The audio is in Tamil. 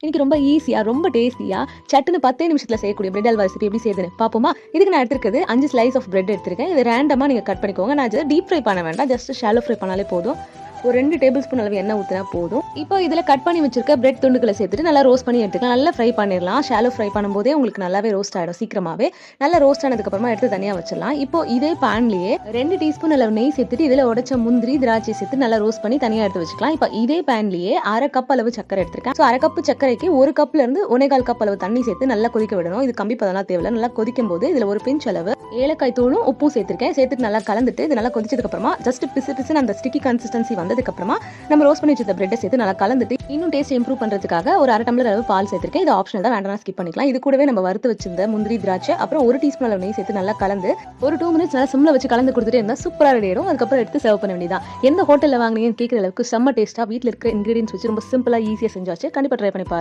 இன்னைக்கு ரொம்ப ஈஸியா, ரொம்ப டேஸ்டியா, சட்டுன்னு 10 நிமிஷத்துல செய்யக்கூடிய பிரெட் அல்வா ரெசிபி எப்படி செய்யுதுன்னு பாப்போமா? இதுக்கு நான் எடுத்திருக்கிறது 5 ஸ்லைஸ் ஆஃப் பிரெட் எடுத்திருக்கேன். இது ரேண்டமா நீங்க கட் பண்ணிக்கோங்க. நான் டீப் ஃப்ரை பண்ண வேண்டாம். ஜஸ்ட் ஷாலோ ஃப்ரை பண்ணாலே போதும். ஒரு 2 டேபிள் ஸ்பூன் அளவு எண்ணெய் ஊற்றினா போதும். இப்போ இதில் கட் பண்ணி வச்சிருக்க பிரெட் துண்டுகளை சேர்த்துட்டு நல்லா ரோஸ்ட் பண்ணி எடுத்துக்கலாம். நல்லா ஃப்ரை பண்ணிடலாம். ஷாலோ ஃப்ரை பண்ணும்போதே உங்களுக்கு நல்லாவே ரோஸ்ட் ஆகிடும் சீக்கிரமாவே. நல்லா ரோஸ்ட் ஆனதுக்கப்புறமா எடுத்து தனியாக வச்சிடலாம். இப்போ இதே பேன்லேயே 2 டீஸ்பூன் அளவு நெய் சேர்த்துட்டு இதில் உடைச்ச முந்திரி திராட்சை சேர்த்து நல்லா ரோஸ்ட் பண்ணி தனியாக எடுத்து வச்சுக்கலாம். இப்போ இதே பேன்லேயே 1/2 கப் அளவு சக்கரை எடுத்திருக்கேன். ஸோ 1/2 கப் சக்கரைக்கு 1 கப்ல இருந்து 1/4 கப் அளவு தண்ணி சேர்த்து நல்லா கொதிக்க விடணும். இது கம்பி பதம்லாம் தேவையில்லை. நல்லா கொதிக்கும் போது இதில் ஒரு பிஞ்ச் அளவு ஏலக்காய் தூளும் உப்பும் சேர்த்திருக்கேன். சேர்த்துட்டு நல்லா கலந்துட்டு இது நல்லா கொதிச்சதுக்கு அப்புறமா ஜஸ்ட் பிசு பிசுன்னு அந்த ஸ்டிக்கி கன்சிஸ்டன்சி வந்ததுக்கு அப்புறமா நம்ம ரோஸ்ட் பண்ணி வச்சிருந்த பிரெட்டை சேர்த்து நல்லா கலந்துட்டு இன்னும் டேஸ்ட் இம்ப்ரூவ் பண்றதுக்காக ஒரு 1/2 டம்ளர் அளவு பால் சேர்த்திருக்கேன். இது ஆப்ஷனல் தான், வேண்டாம் ஸ்கிப் பண்ணிக்கலாம். இது கூடவே நம்ம வறுத்து வச்சிருந்த முந்திரி திராட்சை அப்புறம் 1 டீஸ்பூன் அளவு நெய் சேர்த்து நல்லா கலந்து ஒரு 2 மினிட்ஸ் நல்லா சிம்ல வச்சு கலந்து கொடுத்துட்டே இருந்தா சூப்பரா ரெடி ஆயிடும். அதுக்கப்புறம் எடுத்து சர்வ் பண்ண வேண்டியதான். எந்த ஹோட்டல்ல வாங்குனீங்கன்னு கேட்கிற அளவுக்கு செம்ம டேஸ்டா வீட்டில் இருக்கிற இன்கிரீடியன்ஸ் வச்சு ரொம்ப சிம்பிளா ஈஸியா செஞ்சாச்சு. கண்டிப்பா ட்ரை பண்ணி பாருங்க.